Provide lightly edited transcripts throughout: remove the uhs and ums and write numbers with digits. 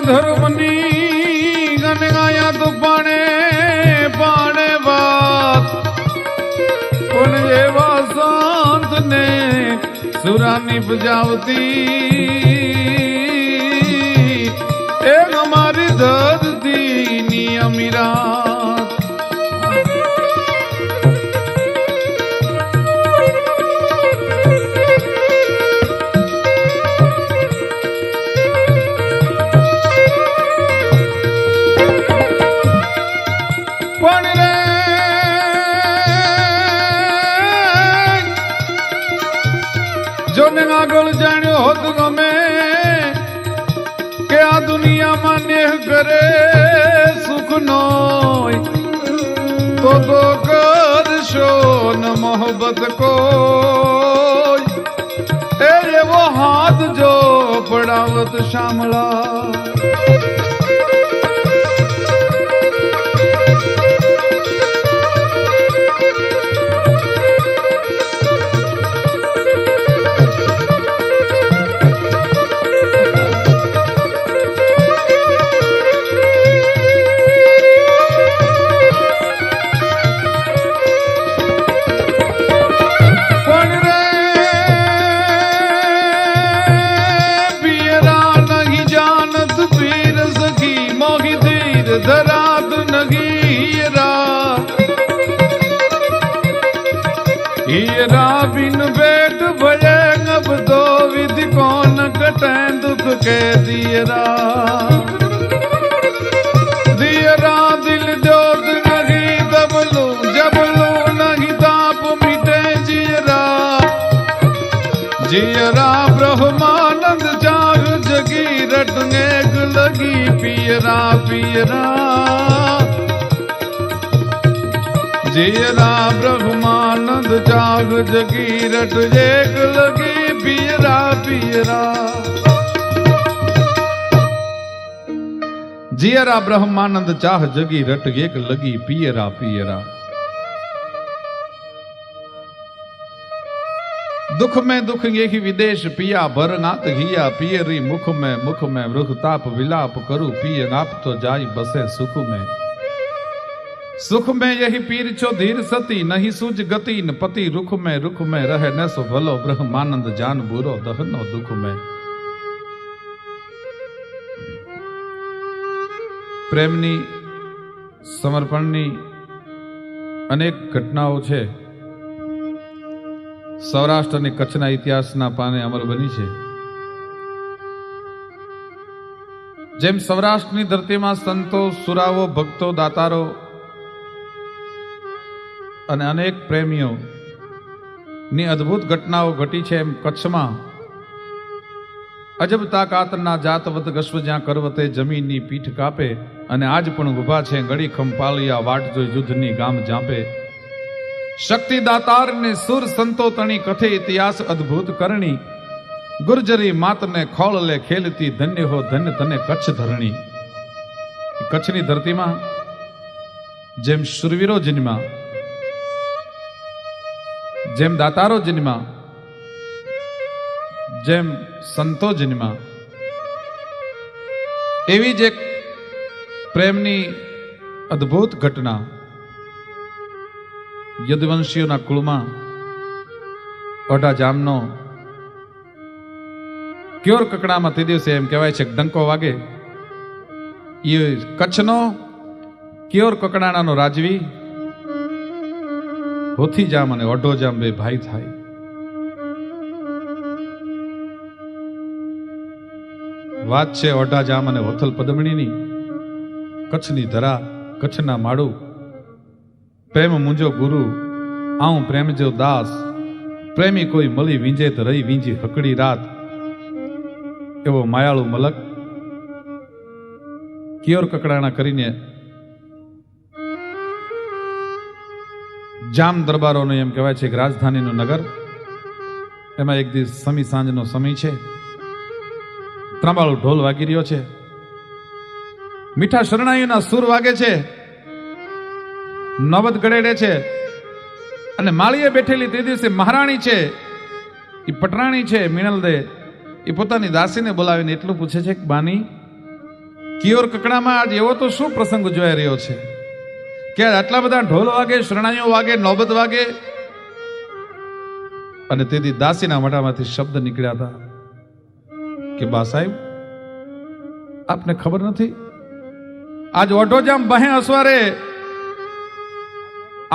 ધર્મની ગન ગાયા તો પાણે પાણે વાત પણ એવા સંત ને સુરાની બજાવતી એ અમારી ધરતી ની અમીરા આગળ જાણ્યો હોત ગમે કે આ દુનિયામાં નેહ કરે સુખ નો તો કરશો ન મોહબ્બત કોઈ એવો હાથ જો પડાવત શામળા धरात नगीरा हीरा बिन बेट भले अब दो विधि कौन कटे दुख के दियरा दियरा दिल जोत नहीं दबलू जबलू नहीं ताप मिटे जियरा जियरा ब्रह्मानंद जाग जगी रटने लगी पियरा पियरा जियरा ब्रह्मानंद जाग जगी रट एक लगी पियरा पियरा जियरा ब्रह्मानंद चाह जगी रट एक लगी पियरा पियरा दुख में दुख यही विदेश पिया भर नात हिया पियरी मुख में वृख ताप विलाप करूं पिय नाप तो जाई बसे सुख में यही पीर छो धीर सती नहीं सूझ गति न पति रुख में रहे न सो भलो ब्रह्मानंद जान बुरो दहनो दुख में प्रेमनी समर्पणनी अनेक घटनाओं छे સૌરાષ્ટ્ર અને કચ્છના ઇતિહાસના પાને અમર બની છે જેમ સૌરાષ્ટ્રની ધરતીમાં સંતો સુરાવો ભક્તો દાતારો અને અનેક પ્રેમીઓ ની અદ્ભુત ઘટનાઓ ઘટી છે એમ કચ્છમાં અજબ તાકાતના જાતવત ગશ્વ જ્યાં કરવતે જમીનની પીઠ કાપે અને આજ પણ ઉભા છે ગળી ખંપાલિયા વાટ જોઈ યુદ્ધની ગામ જાપે शक्ति दातार ने सुर संतो तणी कथे इतिहास अद्भुत करणी गुर्जरी मात ने खोल ले खेलती धन्य हो धन्य तने कच्छ धरणी कच्छनी धरती में जेम शूरवीरो जन्मा जेम दातारो जन्मा जेम संतो जन्मा एवी ज एक प्रेमनी अद्भुत घटना यदुवंशीओना कुळमां ओढा जामनो क्योर ककड़ामां ते दिवसे एम कहेवाय छे डंको वागे ये कच्छनो क्योर ककड़ाणानो राजवी होथी जाम अने ओढो जाम बे भाई थाय वात छे ओढा जाम अने होथल पदमणीनी कच्छनी धरा कच्छना माळू प्रेम मुंजो गुरु आऊं प्रेम जो दास प्रेमी कोई मली वींजे तो रही वींजी हकड़ी रात एवो मायाळु मलक कियोर ककड़ाणा करीने जाम दरबारोनो एम कहेवाय छे के राजधानीनो नगर एमां एक दिवस समी सांजनो समय छे ત્રાંબાળો ઢોલ વાગી રહ્યો છે મીઠા શરણાઈઓના સુર વાગે છે નવદ ગળેડે છે અને માળીએ બેઠેલી તે દિવસે મહારાણી છે એ પટરાણી છે મીણલ દે એ પોતાની દાસીને બોલાવીને એટલું પૂછે છે કે બાની કિયોર કકડામાં આજ એવો તો શું પ્રસંગ જોઈ રહ્યો છે કે આટલા બધા ઢોલ વાગે, શરણાઈઓ વાગે, નોબત વાગે, અને તેથી દાસીના મોઢામાંથી શબ્દ નીકળ્યા હતા કે બા સાહેબ, આપને ખબર નથી, આજ ઓઢોજામ બહે અસવારે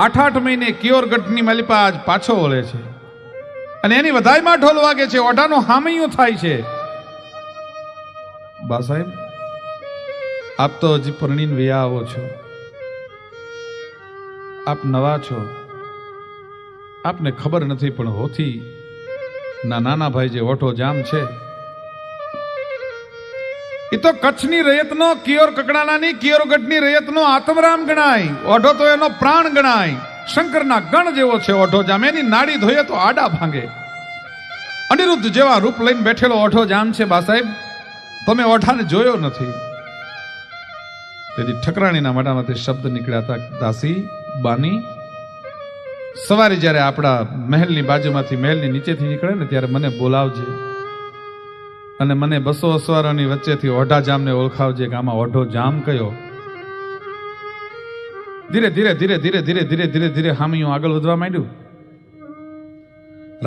8 મહિને કિયોરગઢની માલિપા આજ પાછો વળે છે અને એની વધાઈમાં ઢોલ વાગે છે, ઓઢાનો હામૈયું થાય છે. બા સાહેબ, આપ તો હજી પરણીને વયા આવો છો, આપ નવા છો, આપને ખબર નથી, પણ હોથી ના નાના ભાઈ જે ઓઢો જામ છે એ તો કચ્છની રયતનો, કિયોર કકડાનાની, કિયોરગઢની રયતનો આત્મરામ ગણાય. ઓઢો તો એનો પ્રાણ ગણાય. શંકરના ગણ જેવો છે ઓઢો જામ. એની નાડી ધોયે તો આડા ભાંગે. અનિરુદ્ધ જેવા રૂપ લઈને બેઠેલો ઓઢો જામ છે. બા સાહેબ, તમે ઓઢાને જોયો નથી. તેથી ઠકરાણીના મોઢામાંથી શબ્દ નીકળ્યા હતા, દાસી બાની, સવારે જ્યારે આપણા મહેલની બાજુમાંથી, મહેલની નીચેથી નીકળે ને ત્યારે મને બોલાવજે અને મને 200 અસવારોની વચ્ચેથી ઓઢા જામને ઓળખાવજે કે આમાં ઓઢો જામ કયો. ધીરે ધીરે ધીરે ધીરે ધીરે ધીરે ધીરે ધીરે સામૈયું આગળ વધવા માંડ્યું.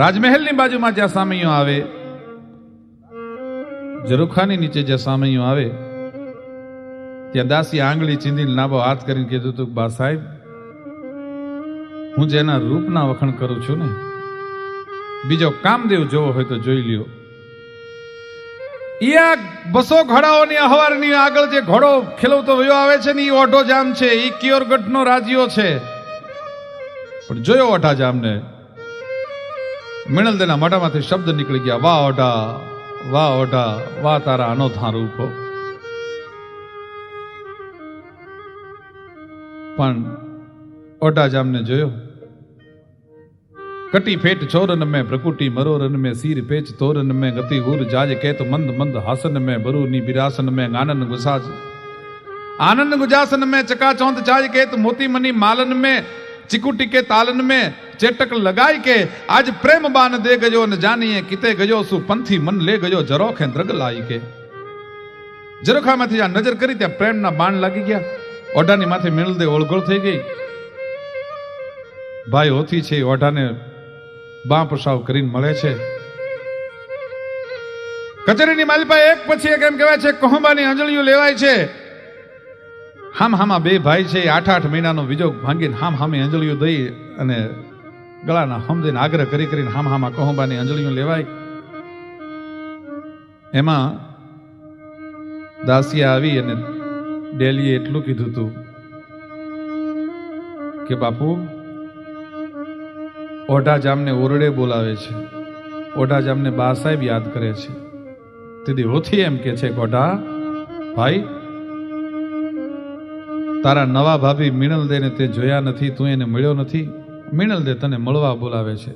રાજમહેલની બાજુમાં જ્યાં સામૈયું આવે, ઝરૂખાની નીચે જ્યાં સામૈયું આવે, ત્યાં દાસી આંગળી ચીંધીને લાંબો હાથ કરીને કીધું હતું, બા સાહેબ, હું જેના રૂપના વખાણ કરું છું ને, બીજો કામદેવ જોવો હોય તો જોઈ લ્યો. એ 200 ઘોડાઓની અહવારની આગળ જે ઘોડો ખેલવતો વયો આવે છે ને, એ ઓઢો જામ છે. એ કિયોરગઢનો રાજ્યો છે. પણ જોયો ઓઢા જામને, મિણલદેના મોઢામાંથી શબ્દ નીકળી ગયા, વાહ ઓઢા, વાહ ઓઢા, વાહ તારા અનોખા રૂપો. પણ ઓઢા જામને જોયો. કટી ફેટ ચોરન में प्रकुटी मरोरन में सीर पेच तोरन में गति हुर जाज केत मंद मंद हासन में बरूनी बिरासन में आनंद गुसाज आनंद गुजासन में चका चौंत जाज केत मोती मनी मालन में चिकुटी के तालन में चेटक लगाई के आज प्रेम बान दे गयो न जानिए किते गयो सु पंथी मन ले गयो जरोखे द्रग लाई के. जरोखाમાંથી જ્યાં નજર કરી ત્યાં પ્રેમના બાણ લાગી ગયા. ઓઢાની માથે મિણલદે ઓળઘોળ થઈ ગઈ. ભાઈ હોથી છે, ઓઢાને બા પસાવ કરીને મળે છે. કચેરીની માલિપા એક પછી એક એમ કહેવાય છે, કહુંબાની અંજળીઓ લેવાય છે. હામ હામા બે ભાઈ છે, 8 મહિનાનો વિજોગ ભાંગીને હામ હામી અંજળીઓ દઈ અને ગળાના હમદીને આગ્રહ કરી કરીને હામ હામા કહુંબાની અંજળીઓ લેવાય. એમાં દાસિયા આવી અને ડેલીએ એટલું કીધું હતું કે બાપુ, ઓઢા જામને ઓરડે બોલાવે છે, ઓઢા જામને બા સાહેબ યાદ કરે છે. તેથી હોથી એમ કે છે, ઓઢા ભાઈ, તારા નવા ભાભી મિણલદેને તે જોયા નથી, તું એને મળ્યો નથી, મિણલદે તને મળવા બોલાવે છે.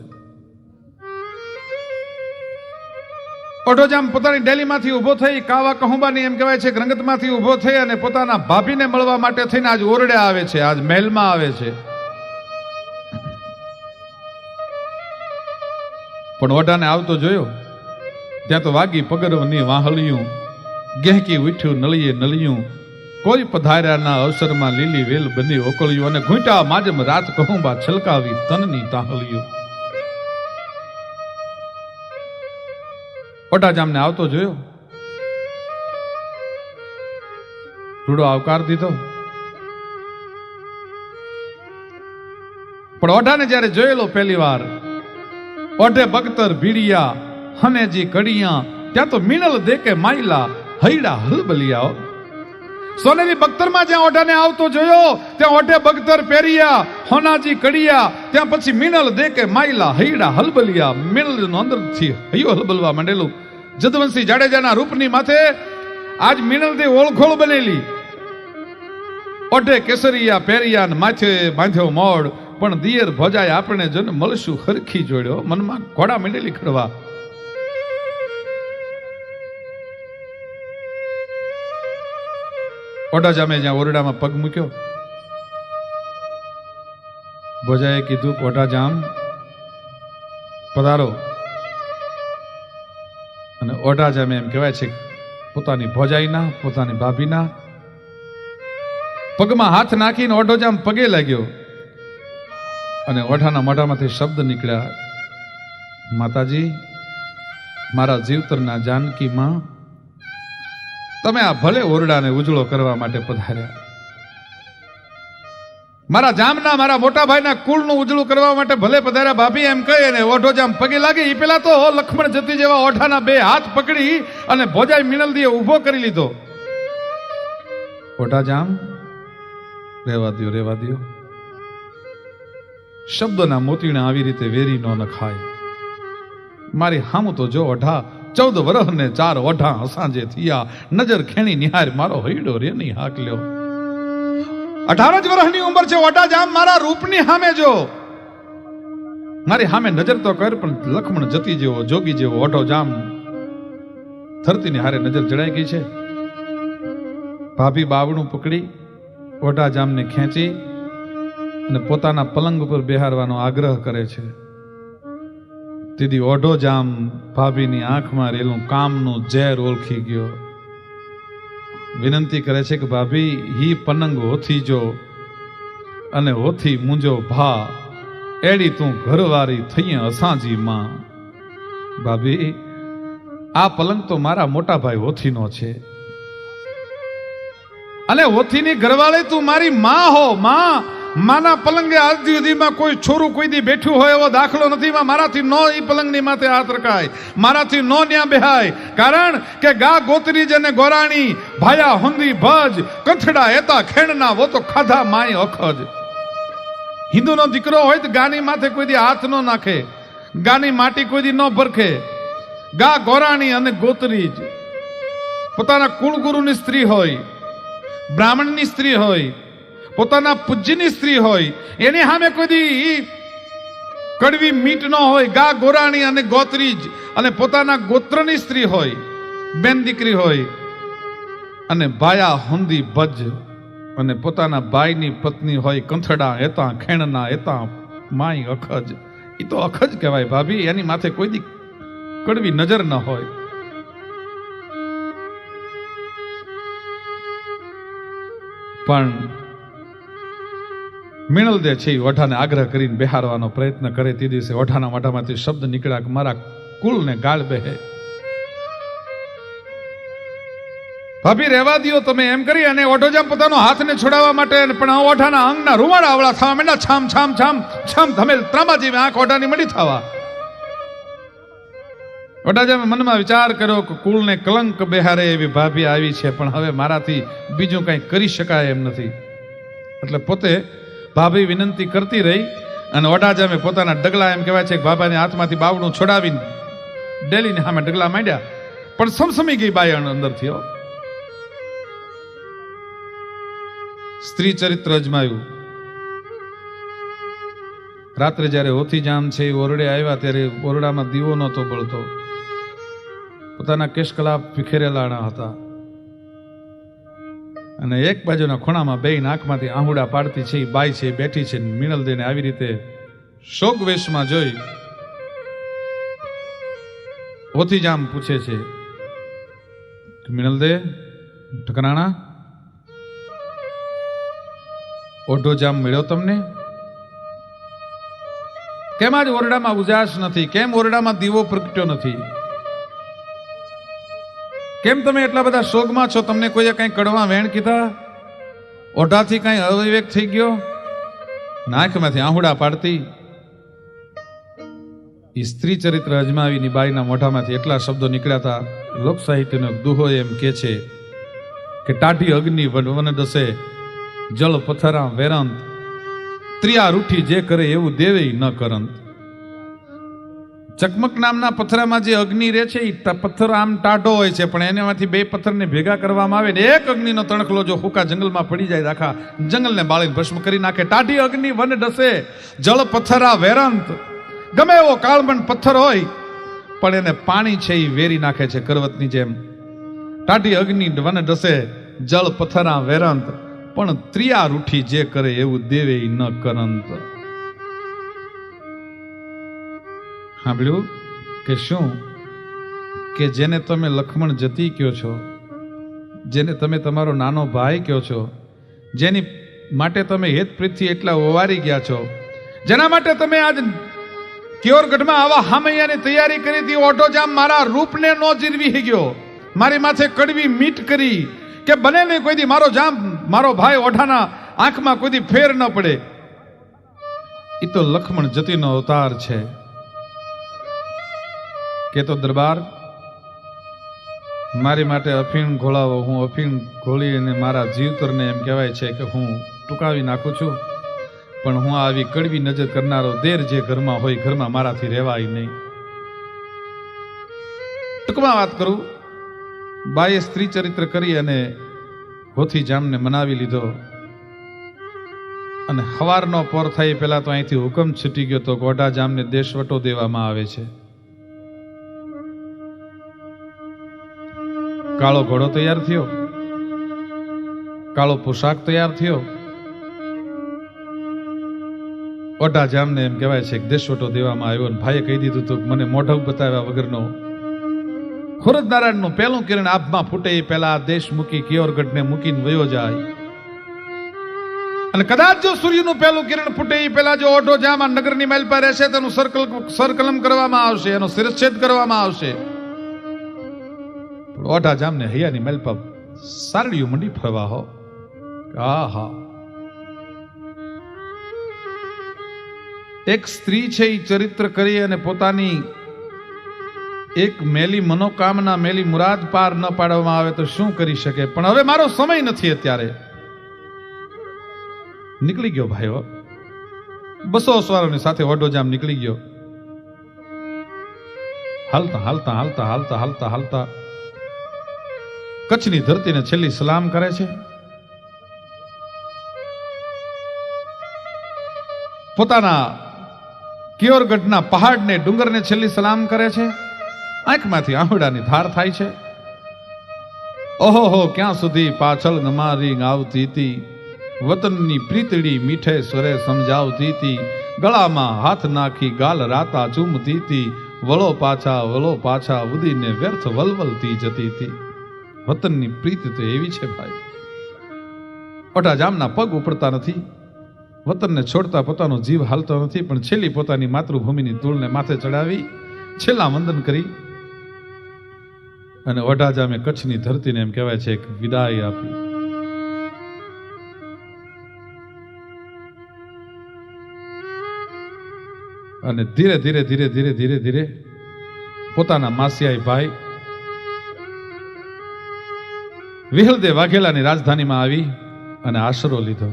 ઓઢો જામ પોતાની ડેલીમાંથી ઉભો થઈ, કાવા કહુંબાની એમ કહેવાય છે રંગતમાંથી ઉભો થઈ અને પોતાના ભાભીને મળવા માટે થઈને આજ ઓરડે આવે છે, આજ મહેલમાં આવે છે. પણ ઓઢાને આવતો જોયો ત્યાં તો વાગી પગરવની વાહળિયું, ગહેકી ઉઠ્યું નળીએ નળિયું, કોઈ પધાર્યાના અવસરમાં લીલી વેલ બની ઓકળ્યું અને ઘૂંટા માજમ રાત કહુંબા છલકાવી તનની તાહળિયું. ઓઢા જામને આવતો જોયો, રૂડો આવકાર દીધો. પણ ઓઢાને જ્યારે જોયેલો પહેલી વાર, ઓઢે બગતર ભીડિયા હનેજી કડિયા, ત્યાં તો મિણલ દેકે માયલા હૈડા હલબલિયા. સોનેરી બખ્તરમાં જ્યાં ઓઢાને આવતો જોયો ત્યાં ઓઢે બખ્તર પહેરિયા, હોનાજી કડિયા, ત્યાં પછી મિણલ દેકે માયલા હૈડા હલબલિયા. મિણલનો અંદરથી હૈયો હલબલવા માંડેલું. જદવંશી જાડેજાના રૂપની માથે આજ મિણલથી ઓળખોળ બનેલી. ઓઢે કેસરિયા પહેરિયા ને માથે બાંધ્યો મોડ, પણ દિયર ભજાય આપણે જોને મળશું હરખી જોડ્યો. મનમાં ઘોડા માંડેલી ખડવા. ઓઢા જામે જ્યાં ઓરડામાં પગ મૂક્યો, ભોજાએ કીધું, ઓઢા જામ પધારો. અને ઓઢા જામે એમ કહેવાય છે પોતાની ભોજાઈના, પોતાની ભાભીના પગમાં હાથ નાખીને ઓઢોજામ પગે લાગ્યો અને ઓઢાના મોઢામાંથી શબ્દ નીકળ્યા, માતાજી, મારા જીવતરના જાનકી માં, તમે આ ભલે ઓરડાને ઉજળો કરવા માટે પધાર્યા, મારા જામના, મારા મોટા ભાઈના કુળનું ઉજળું કરવા માટે ભલે પધાર્યા ભાભી એમ કહી અને ઓઢોજામ પગે લાગી. એ પેલા તો લક્ષ્મણ જતી જેવા ઓઢાના બે હાથ પકડી અને ભોજાઈ મિનલદીએ ઊભો કરી લીધો. ઓઢાજામ, રેવા દ્યો, શબ્દોના મોતીને આવી રીતે વેરી ન નખાય. મારી હામું તો જો ઓઢા, 14 વર્ષ ને 4 ઓઢા અસાંજે થયા, નજર ખેણી નિહાર મારો હૈડો રે ની હાક લ્યો. 18 જ વર્ષની ઉંમર છે ઓઢાજામ, મારા રૂપની સામે જો, મારી સામે નજર તો કર. પણ લક્ષ્મણ જતી જેવો, જોગી જેવો ઓઢોજામ ધરતીની હારે નજર જડાઈ ગઈ છે. ભાભી બાવણું પકડી ઓઢાજામને ખેંચી અને પોતાના પલંગ ઉપર બેહારવાનો આગ્રહ કરે છે. દીદી ઓઢોજામ ભાભીની આંખમાં રેલું કામનું ઝેર ઓળખી ગયો. વિનંતી કરે છે કે ભાભી, હી પનંગ હોથી જો અને હોથી મુંજો ભા, એડી તું ઘરવારી થઈ અસાંજી માં. ભાભી, આ પલંગ તો મારા મોટા ભાઈ હોથીનો છે અને હોથીની ઘરવાળી તું મારી માં હો. માના પલંગે આજ સુધીમાં કોઈ છોરું કોઈ દી બેઠું હોય એવો દાખલો નથી. મારાથી નો ઈ પલંગની માથે હાથ રખાય, મારાથી નો ન્યા બેહાય. કારણ કે ગા ગોતરી જને ગોરાણી, ભાયા હુંદી ભજ, કંથડા એતા ખેણના, વો તો ખાધા માય અખજ. હિન્દુનો દીકરો હોય તો ગાની માથે કોઈ દી હાથ નો નાખે, ગાની માટી કોઈ દી નો ભરખે. ગા ગોરાણી અને ગોતરી જ પોતાના કુળગુરુની સ્ત્રી હોય, બ્રાહ્મણની સ્ત્રી હોય, પોતાના પૂજ્યની સ્ત્રી હોય, એની સામે કોઈ દી કડવી મીટ ન હોય. ગા ગોરાણી અને ગોત્રી જ અને પોતાના ગોત્રની સ્ત્રી હોય, બેન દીકરી હોય, અને ભાયા હુંદી ભજ અને પોતાના ભાઈની પત્ની હોય, કંથડા એતા ખેણના એતા માય અખજ. એ તો અખજ કહેવાય ભાભી, એની માથે કોઈ દી કડવી નજર ન હોય. પણ મિનલદે છે ઓઢાને આગ્રહ કરીને બેહારવાનો પ્રયત્ન કરે. તે દિવસે ઓઢાના મોઢામાંથી શબ્દ નીકળ્યા કે મારા કુળને ગાળ બેહે. ભાભી રહેવા દ્યો તમે એમ કરી અને ઓઢોજામ પોતાનો હાથને છોડાવવા માટે, પણ ઓઢાના અંગના રૂવાડા આવળા થવા માંડ્યા. છામ છામ છામ છામ ધમેલ ત્રાંબાજી આંખ ઓઢાની મળી થવા. ઓઢાજામે મનમાં વિચાર કર્યો કે કુળને કલંક બેહારે એવી ભાભી આવી છે, પણ હવે મારાથી બીજું કંઈ કરી શકાય એમ નથી. એટલે પોતે ભાભી વિનંતી કરતી રહી અને ઓઢાજામે પોતાના ડગલા, એમ કહેવાય છે કે બાબાને હાથમાંથી બાવણું છોડાવીને ડેલીને સામે ડગલા માંડ્યા. પણ સમસમી ગઈ બાયણ અંદરથી. સ્ત્રી ચરિત્ર અજમાયું. રાત્રે જયારે હોથીજામ છે એ ઓરડે આવ્યા ત્યારે ઓરડામાં દીવો નહોતો બળતો. પોતાના કેશકલાપ વિખેરેલા હતા અને એક બાજુના ખૂણામાં બે નાકમાંથી આહુડા પાડતી છે એ બાઈ છે, બેઠી છે. મિનલદેને આવી રીતે શોક વેશમાં જોઈ હોથીજામ પૂછે છે, મિનલદે ઠકરાણા, ઓઢોજામ મળ્યો તમને? કેમ આજ ઓરડામાં ઉજાસ નથી? કેમ ઓરડામાં દીવો પ્રગટ્યો નથી? કેમ તમે એટલા બધા શોકમાં છો? તમને કોઈએ કઈ કડવા વેણ કીધા? ઓઢાથી કઈ અવિવેક થઈ ગયો? નાકમાંથી આહુડા પાડતી સ્ત્રી ચરિત્ર અજમાવીની બાઈના મોઢામાંથી એટલા શબ્દો નીકળ્યા હતા. લોક સાહિત્યનો દુહો એમ કે છે કે ટાઢી અગ્નિ વન દસે, જળ પથરા વેરંત, ત્રિયા રૂઠી જે કરે એવું દેવે ન કરંત. ચકમક નામના પથરામાં જે અગ્નિ રહે છે એ પથ્થર આમ ટાઢો હોય છે, પણ એનામાંથી બે પથ્થરને ભેગા કરવામાં આવે ને એક અગ્નિનો તણખલો જો હુકા જંગલમાં પડી જાય, આખા જંગલને બાળીને ભસ્મ કરી નાખે. ટાઢી અગ્નિ વન ડસે, જળ પથરા વેરંત. ગમે એવો કાળમંડ પથ્થર હોય પણ એને પાણી છે એ વેરી નાખે છે કરવતની જેમ. ટાઢી અગ્નિ વન ડસે, જળ પથરા વેરંત, પણ ત્રિયા રૂઠી જે કરે એવું દેવે ન કરંત. સાંભળ્યું કે શું? કે જેને તમે લક્ષ્મણ જતી કયો છો જેને તમે તમારો નાનો ભાઈ કહો છો, જેની માટે તમે હેત પ્રીતથી એટલા ઓવારી ગયા છો, જેના માટે તમે આજ કિયોરગઢમાં આવા હામૈયાની તૈયારી કરી હતી, ઓટો જામ મારા રૂપને નો જીરવી ગયો, મારી માથે કડવી મીઠ કરી કે બને નહીં કોઈ દી મારો જામ મારો ભાઈ ઓઢાના આંખમાં કોઈ દી ફેર ન પડે. એ તો લક્ષ્મણ જતીનો અવતાર છે. કે તો દરબાર મારી માટે અફીણ ઘોળાવો, હું અફીણ ઘોળી અને મારા જીવતરને એમ કહેવાય છે કે હું ટૂંકાવી નાખું છું, પણ હું આવી કડવી નજર કરનારો દેર જે ઘરમાં હોય ઘરમાં મારાથી રહેવાય નહીં. ટૂંકમાં વાત કરું, બાઈએ સ્ત્રી ચરિત્ર કરી અને હોથી જામને મનાવી લીધો અને હવારનો પોર થાય પહેલા તો અહીંથી હુકમ છૂટી ગયો તો ગોઢા જામને દેશવટો દેવામાં આવે છે. કાળો ઘોડો તૈયાર થયો, કાળો પોશાક તૈયાર થયો. ઓઢા જામને એમ કહેવાય છે કે દેશવટો દેવામાં આવ્યો અને ભાઈએ કહી દીધું તો મને મોઢું બતાવ્યા વગરનો ખુરદ નારાયણનું પહેલું કિરણ આભમાં ફૂટે એ પહેલા દેશ મૂકી કિયોરગઢને મૂકીને વયો જાય. અને કદાચ જો સૂર્યનું પહેલું કિરણ ફૂટે એ પહેલા જો ઓઢો જામ નગરની માઇલ પર રહેશે તેનું સરકલમ કરવામાં આવશે, એનો શિરચ્છેદ કરવામાં આવશે. ઓઢા જામને હૈયાની માઇલ પર સારડીયું મંડી ફરવા હો. આહા, એક સ્ત્રી છે એ ચરિત્ર કરી અને પોતાની એક મેલી મનોકામના મેલી મુરાદ પાર ન પાડવામાં આવે તો શું કરી શકે. પણ હવે મારો સમય નથી, અત્યારે નીકળી ગયો ભાઈઓ, 200 સવારોની સાથે ઓઢો જામ નીકળી ગયો. હાલતા હાલતા હાલતા હાલતા હાલતા હાલતા કચ્છની ધરતીને છેલ્લી સલામ કરે છે. પોતાના કિયોરગઢના પહાડને ડુંગરને છેલ્લી સલામ કરે છે. આંખમાંથી આહુડાની ધાર થાય છે. ઓહો ક્યાં સુધી પાછળ નમારી આવતી હતી, વતનની પ્રીતડી મીઠે સ્વરે સમજાવતી હતી, ગળામાં હાથ નાખી ગાલ રાતા ચૂમતી હતી, વળો પાછા ઉદીને વ્યર્થ વલવલતી જતી હતી. વતનની પ્રીત તો એવી છે ભાઈ, ઓઢા જામના પગ ઉપડતા નથી, વતનને છોડતા પોતાનો જીવ હાલતો નથી, પણ છેલ્લી પોતાની માતૃભૂમિની ધૂળને માથે ચડાવી છેલ્લા વંદન કરી અને ઓઢા જામે કચ્છની ધરતીને એમ કહેવાય છે એક વિદાય આપી. અને ધીરે ધીરે ધીરે ધીરે ધીરે ધીરે પોતાના માસિયાઈ ભાઈ વિહલદેવ વાઘેલાની રાજધાનીમાં આવી અને આશરો લીધો.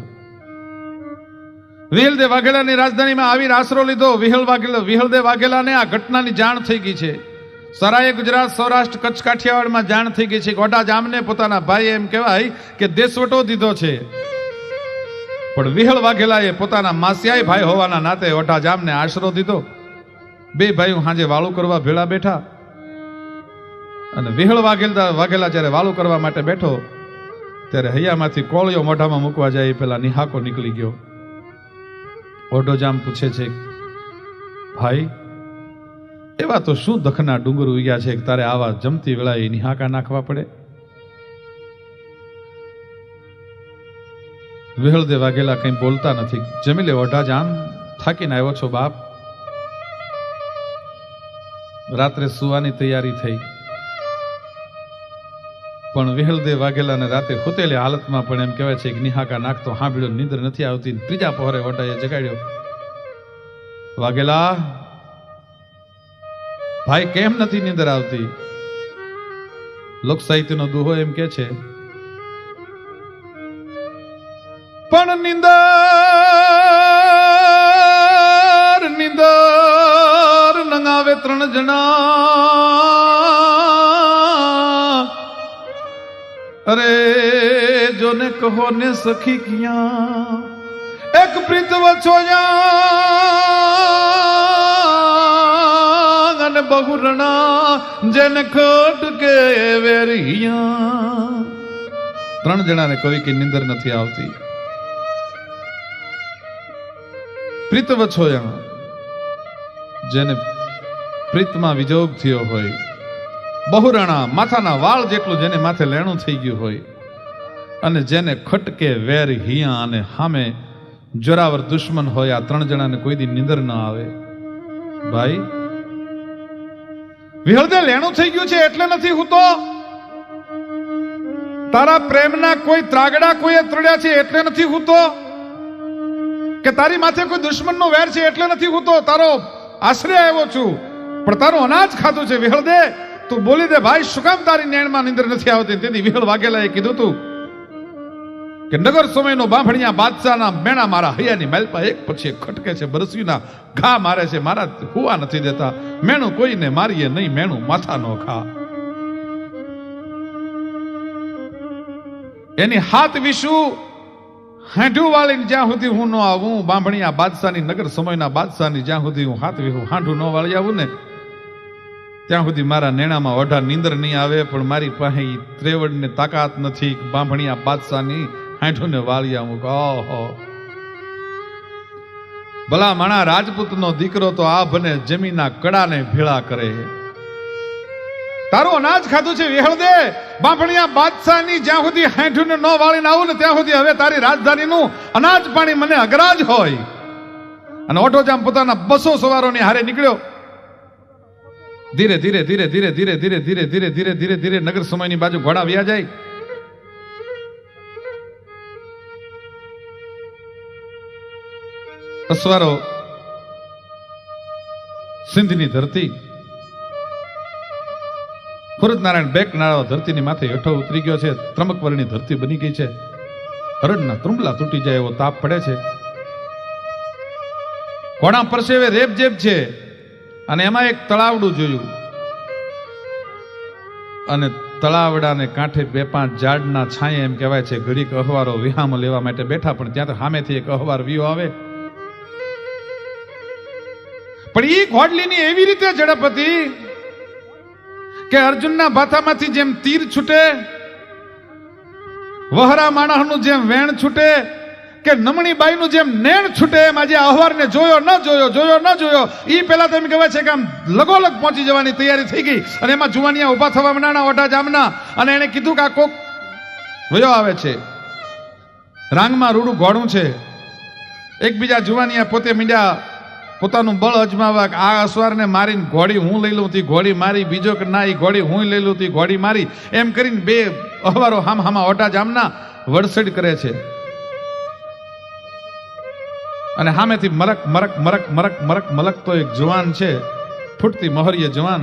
વિહલદેવ વાઘેલાની રાજધાનીમાં આવીને આશરો લીધો. વિહલદેવ વાઘેલાને આ ઘટનાની જાણ થઈ ગઈ છે. સરાય ગુજરાત, સૌરાષ્ટ્ર, કચ્છ, કાઠિયાવાડમાં જાણ થઈ ગઈ છે કે ઓઢા જામને પોતાના ભાઈએ એમ કહેવાય કે દેશવટો દીધો છે. પણ વિહળ વાઘેલાએ પોતાના માસિયાઈ ભાઈ હોવાના નાતે ઓઢા જામને આશરો દીધો. બે ભાઈઓ સાંજે વાળું કરવા ભેળા બેઠા અને વિહળ વાઘેલા જ્યારે વાળું કરવા માટે બેઠો ત્યારે હૈયામાંથી કોળિયો મોઢામાં મૂકવા જાય પેલા નિહાકો નીકળી ગયો. ઓઢો જામ પૂછે છે, ભાઈ એવા તો શું દખના ડુંગર ઉગ્યા છે કે તારે આવા જમતી વેળાએ નિહાકા નાખવા પડે? વિહળદેવ વાઘેલા કંઈ બોલતા નથી. જમી લે ઓઢા જામ, થાકીને આવ્યો છો બાપ. રાત્રે સુવાની તૈયારી થઈ, પણ વિહળદેવ વાઘેલાને રાતે ખૂતેલી હાલતમાં પણ એમ કહેવાય છે કે નિહાકા નાખતો હાંભળ્યો, નીંદર નથી આવતી. ત્રીજા પહોરે ઓઢાએ જગાડ્યો. વાઘેલા ભાઈ કેમ નથી નીંદર આવતી? લોક સાહિત્યનો દુહો એમ કે છે, પણ નીંદર નીંદર નંગાવે 3 જણા. અરે જોને કહો ને સખી કિયા એક પ્રીત વછોયા અને બહુરણા જેને ખટ કે વેરિયા. 3 જણાને કોઈ કે નીંદર નથી આવતી. પ્રીત વછોયા જેને પ્રીતમાં વિજોગ થયો હોય, બહુરણા માથાના વાળ જેટલું જેને માથે લેણું થઈ ગયું હોય, અને જેને ખટકે વેર હિયા અને હામે જોરાવર દુશ્મન હોય, આ 3 જણાને કોઈ દી નિંદર ન આવે. ભાઈ વિહળદે લેણું થઈ ગયું છે એટલે નથી હું તો, તારા પ્રેમના કોઈ ત્રાગડા કોઈએ તળ્યા છે એટલે નથી હું તો, કે તારી માથે કોઈ દુશ્મનનો વેર છે એટલે નથી હું તો તારો આશરે આવ્યો છું, પણ તારું અનાજ ખાધું છે. વિહળદે તું બોલી દે ભાઈ, શું કામ તારી નેણમાં નિંદર નથી આવતી? તેથી વિહળ વાઘેલાએ કીધું તું કે નગર સમયનો બાંભણિયા બાદશાહના મેણા મારા હૈયાની માલપા એક પછી એક ખટકે છે, બરસીના ઘા મારે છે, મારા હુવા નથી દેતા. મેણું કોઈને મારીએ નહીં, મેણું માથા નો ખા. એની હાથ વિશું હાંઢું વાળીને જ્યાં સુધી હું ન આવું, બાંભણિયા બાદશાહની નગર સમયના બાદશાહની જ્યાં સુધી હું હાથ વિહું હાંઢું ન વાળી આવું ને, ત્યાં સુધી મારા નેણામાં ઓઢા નીંદર નહીં આવે. પણ મારી પાસે ત્રેવડ ને તાકાત નથી બાંભણિયા બાદશાહની હાંઠું ને વાળી આવું. ઓહો, ભલા માણા રાજપૂતનો દીકરો તો આ ભને જમીનના કડાને ભેળા કરે. તારું અનાજ ખાધું છે વિહળદે, બાંભણિયા બાદશાહની જ્યાં સુધી હાંઠું ને ન વાળીને આવું ને ત્યાં સુધી હવે તારી રાજધાનીનું અનાજ પાણી મને અગરાજ હોય. અને ઓટોજામ પોતાના 200 સવારોની હારે નીકળ્યો. ધીરે ધીરે ધીરે ધીરે ધીરે ધીરે ધીરે ધીરે ધીરે ધીરે ધીરે નગર સમયની બાજુ ઘોડા વ્યા જાય. અસવારો સિંધની ધરતી, ખુરદનારાયણ બેક નાળો ધરતીની માથે હેઠો ઉતરી ગયો છે. ત્રમકવરની ધરતી બની ગઈ છે. હરડના ત્રુંબલા તૂટી જાય એવો તાપ પડે છે. ઘોડા પરસેવે રેબ જેબ છે. અને એમાં એક તળાવડું જોયું, અને તળાવડાને કાંઠે 2-5 ઝાડના છાંયે એમ કહેવાય છે ઘડીક અહવારો વિહામ લેવા માટે બેઠા. પણ ત્યાં તો સામેથી એક અહવાર વિયો આવે. પણ એ ઘોડલીની એવી રીતે ઝડપ હતી કે અર્જુનના ભાથામાંથી જેમ તીર છૂટે, વહરા માણસનું જેમ વેણ છૂટે, કે નમણી બાઈનું જેમ નેણ છૂટે, એમ આજે અહવારને જોયો ન જોયો ઈ પેલા તો એમ કહેવાય છે કે આમ લગોલગ પહોંચી જવાની તૈયારી થઈ ગઈ. અને એમાં જુવાનિયા ઉભા થવા માંડ્યા ઓઢા જામના. અને એને કીધું કે આ કોક વયો આવે છે, રાંગમાં રૂડું ઘોડું છે. એકબીજા જુવાનિયા પોતે મીંડ્યા પોતાનું બળ અજમાવા. આ અસવારને મારીને ઘોડી હું લઈ લઉં, તી ઘોડી મારી, બીજો કે ના ઈ ઘોડી હું લઈ લઉં, તી ઘોડી મારી. એમ કરીને 2 અહવારો હામા ઓઢા જામના વડસડ કરે છે. અને સામેથી મરક મરક મરક મરક મરક મલક તો એક જવાન છે, ફૂટતી મહરીય જવાન.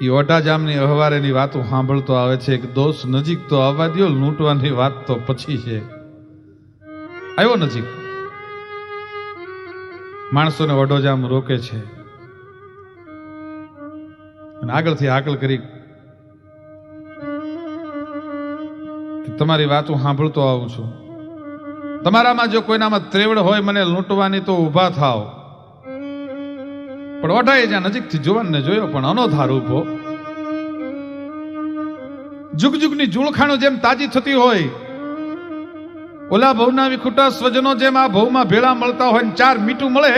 એ ઓઢા જામની અહવારેની વાતો સાંભળતો આવે છે કે દોસ્ત નજીક તો આવવા દો, લૂંટવાની વાત તો પછી છે. આવ્યો નજીક, માણસોને ઓઢો જામ રોકે છે. અને આગળથી હાકલ કરી તમારી વાતો સાંભળતો આવું છું, તમારામાં જો કોઈનામાં ત્રેવડ હોય મને લૂંટવાની તો ઊભા થાવ. પણ ઓઢાએ જ્યાં નજીકથી જુવાનને જોયો, પણ અનોધાર ઊભો. જુગ જુગની જુળખાણું જેમ તાજી થતી હોય, ઓલા ભવના વિખુટા સ્વજનો જેમ આ ભવમાં ભેળા મળતા હોય, 4 મીઠું મળે,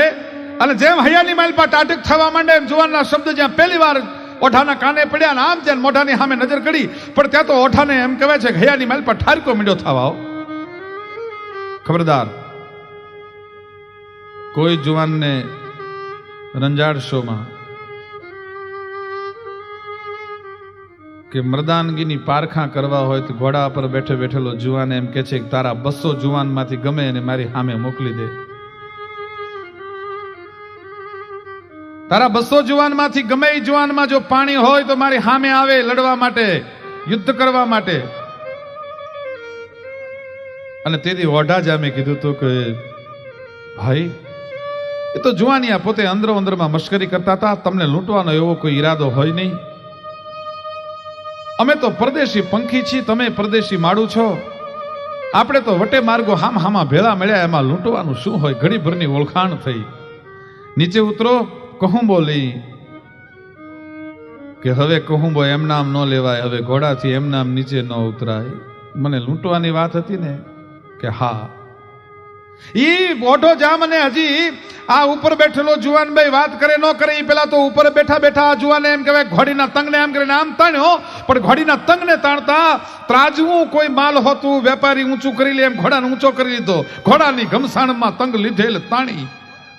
અને જેમ હૈયાની માલપા ટાટક થવા માંડે એમ જુવાનના શબ્દ જ્યાં પહેલી વાર ઓઠાના કાને પડ્યા ને આમ જ્યાં મોઢાની સામે નજર કરી, પણ ત્યાં તો ઓઠાને એમ કહેવાય છે કે હૈયાની માલપા ઠારકો મીંડો થવા. ખબરદાર, કોઈ જુવાનને રંજાડશોમાં કે મર્દાનગીની પારખા કરવા હોય તો ઘોડા પર બેઠે બેઠેલો જુવાન એમ કે છે કે તારા 200 જુવાનમાંથી ગમે એને મારી સામે મોકલી દે. તારા 200 જુવાનમાંથી ગમે એ જુવાનમાં જો પાણી હોય તો મારી સામે આવે લડવા માટે, યુદ્ધ કરવા માટે. અને તેથી ઓઢા જામે કીધું તો કે ભાઈ, એ તો જુવાનિયા પોતે અંદરો અંદરમાં મશ્કરી કરતા હતા, તમને લૂંટવાનો એવો કોઈ ઈરાદો હોય નહીં. અમે તો પરદેશી પંખી છીએ, તમે પરદેશી માળું છો. આપણે તો વટે માર્ગો હામા ભેળા મળ્યા, એમાં લૂંટવાનું શું હોય? ઘડીભરની ઓળખાણ થઈ. નીચે ઉતરો, કહુંબો લઈ. કે હવે કહુંબો એમ નામ ન લેવાય, હવે ઘોડાથી એમ નામ નીચે ન ઉતરાય. મને લૂંટવાની વાત હતી ને? કે હા. ઈ ઓઢો જામ અને હજી આ ઉપર બેઠેલો જુવાનભાઈ વાત કરે ન કરે એ પેલા તો ઉપર બેઠા બેઠા આ જુવાને એમ કહેવાય ઘોડીના તંગને આમ કરીને આમ તાણ્યો, પણ ઘોડીના તંગને તાણતા ત્રાજવું કોઈ માલ હોતું વેપારી ઊંચું કરી લે એમ ઘોડાને ઊંચો કરી લીધો. ઘોડાની ઘમસાણમાં તંગ લીધેલ તાણી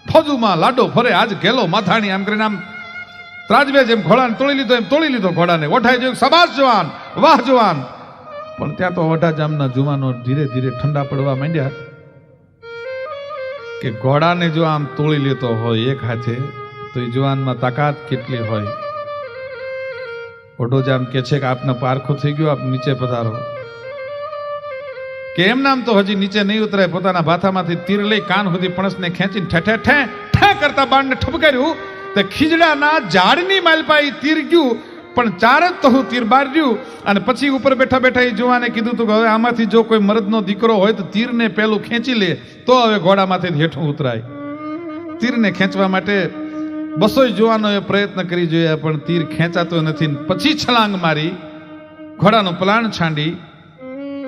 ફોજુમાં લાડો ફરે આજ ગેલો માથાણી આમ કરીને આમ ત્રાજવે જેમ ઘોડાને તોડી લીધો એમ તોડી લીધો ઘોડાને. ઓઠાઈ જોયું સબાસ જવાન, વાહ જવાન. પણ ત્યાં તો ઓઢા જામના જુવાનો ધીરે ધીરે ઠંડા પડવા માંડ્યા કે ઘોડાને જો આમ તોડી લેતો હોય એક હાથે તો એ જુવાનમાં તાકાત કેટલી હોય. ઓઢો જામ કે છે કે આપને પારખું થઈ ગયું, આપ નીચે પધારો. કે એમ નામ તો હજી નીચે નહીં ઉતરાય. પોતાના ભાથામાંથી તીર લઈ કાન સુધી પણસને ખેંચીને ઠે ઠે ઠે કરતા બાણને ઠપકાર્યું. તે ખીજડાના ઝાડની માલપા તીર ગયું, પણ ચાર જ તો તીર બાર રહ્યું. અને પછી ઉપર બેઠા બેઠા એ જુવાને કીધું હતું કે હવે આમાંથી જો કોઈ મર્દનો દીકરો હોય તો તીરને પેલું ખેંચી લે તો હવે ઘોડામાંથી હેઠું ઉતરાય. તીરને ખેંચવા માટે 200 જુવાનોએ પ્રયત્ન કરી જોયા, પણ તીર ખેંચાતો નથી. પછી છલાંગ મારી ઘોડાનું પલાણ છાંડી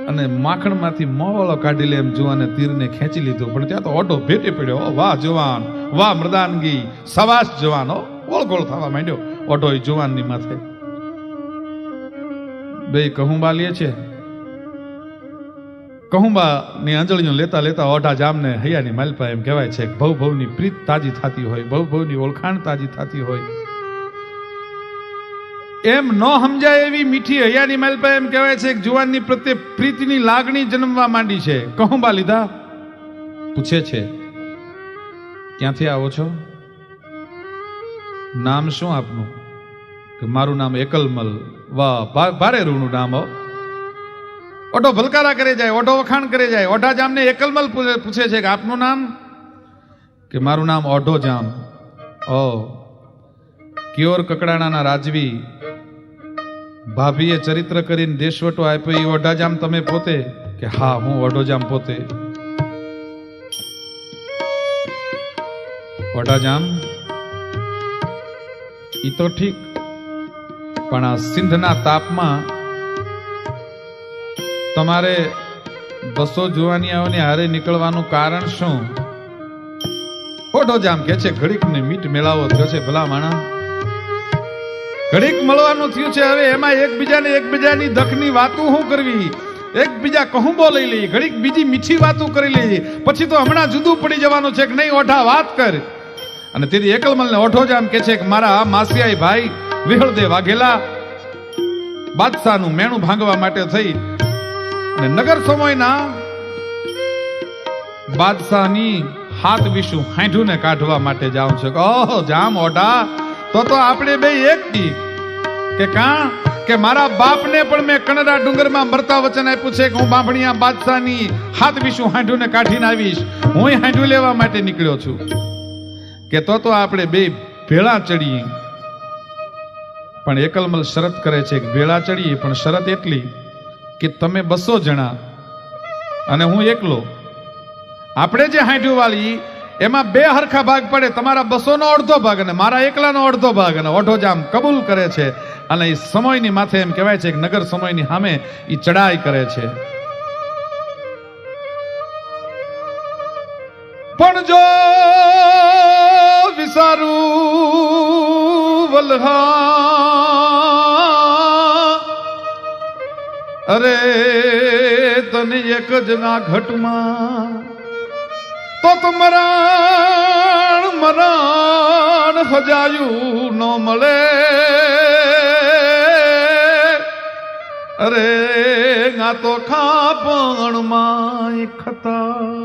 અને માખણમાંથી મોવળો કાઢી લે એમ જુવાને તીરને ખેંચી લીધું. પણ ત્યાં તો ઓઢો ભેટે પડ્યો. વાહ જુવાન, વાહ મૃદાનગી, સવાસ જવાનો ગોળ ગોળ થવા માંડ્યો ઓઢો એ જુવાનની માથે. બે કહુંબા લે છે. કહુંબા ની આંજળીઓ લેતા લેતા ઓઢા જામને હૈયાની માલપા એમ કહેવાય છે ભવ ભવની પ્રીત તાજી થતી હોય, ભવ ભવની ઓળખાણ તાજી થતી હોય. એમ ન સમજાય એવી મીઠી હૈયાની માલપા એમ કહેવાય છે કે જુવાનની પ્રત્યે પ્રીતિની લાગણી જન્મવા માંડી છે. કહુંબા લીધા, પૂછે છે ક્યાંથી આવો છો, નામ શું આપનું? કે મારું નામ એકલમલ. વાહ, ભારે રૂનું નામ હો. ઓઢો ભલકારા કરે જાય, ઓઢો વખાણ કરે જાય. ઓઢા જામને એકલમલ પૂછે છે કે આપનું નામ? કે મારું નામ ઓઢો જામ. ઓ કિયોર કકડાણાના રાજવી ભાભીએ ચરિત્ર કરીને દેશવટો આપ્યો એ ઓઢા જામ તમે પોતે? કે હા, હું ઓઢો જામ પોતે. ઓઢા જામ ઈ તો ઠીક, પણ આ સિંધના તાપમાં તમારે 200 જુવાનિયાઓની હારે નીકળવાનું કારણ શું? ઓઢો જામ કે છે ઘડીક ને મીટ મેળાવો થયો છે ભલા માણા, ઘડીક મળવાનું થયું છે. હવે એમાં એકબીજાની દખની વાતો શું કરવી? એકબીજા કહુંબો લઈ લઈ, ઘડીક બીજી મીઠી વાતો કરી લઈ, પછી તો હમણાં જુદું પડી જવાનું છે કે નહીં ઓઢા વાત કર. અને તેથી એકલમલને ઓઢો જામ કે છે કે મારા માસિયાઈ ભાઈ વિહળદે વાઘેલા બાદશાહનું મેણું ભાંગવા માટે થઈ અને નગર સમયના બાદશાહની હાથ વિશું હાંઢુને કાઢવા માટે જાઉં છું. ઓહો જામ ઓઢા, તો આપણે બે એક દી કે કાં કે મારા બાપને પણ મેં કણરા ડુંગરમાં મરતા વચન આપ્યું છે કે હું બાંભણિયા બાદશાહની હાથ વિશું હાંઢુને કાઢીને આવીશ. હું હાંઢું લેવા માટે નીકળ્યો છું. કે તો આપણે બે ભેળા ચડીએ. પણ એકલમલ શરત કરે છે કે ભેળા ચડીએ, પણ શરત એટલી કે તમે 200 જણા અને હું એકલો. આપણે જે હાંઢું વાળી એમાં 2 હરખા ભાગ પડે, તમારા 200 નો અડધો ભાગ અને મારા એકલાનો અડધો ભાગ. અને ઓઢો જામ કબૂલ કરે છે અને એ સમયની માથે એમ કહેવાય છે કે નગર સમયની સામે એ ચડાઈ કરે છે. પણ જો વિસારું વલ્હા અરે તને એક જ ના ઘટમાં તો મરણ હજાયું ન મળે. અરે આ તો ખાપણમાં ખતા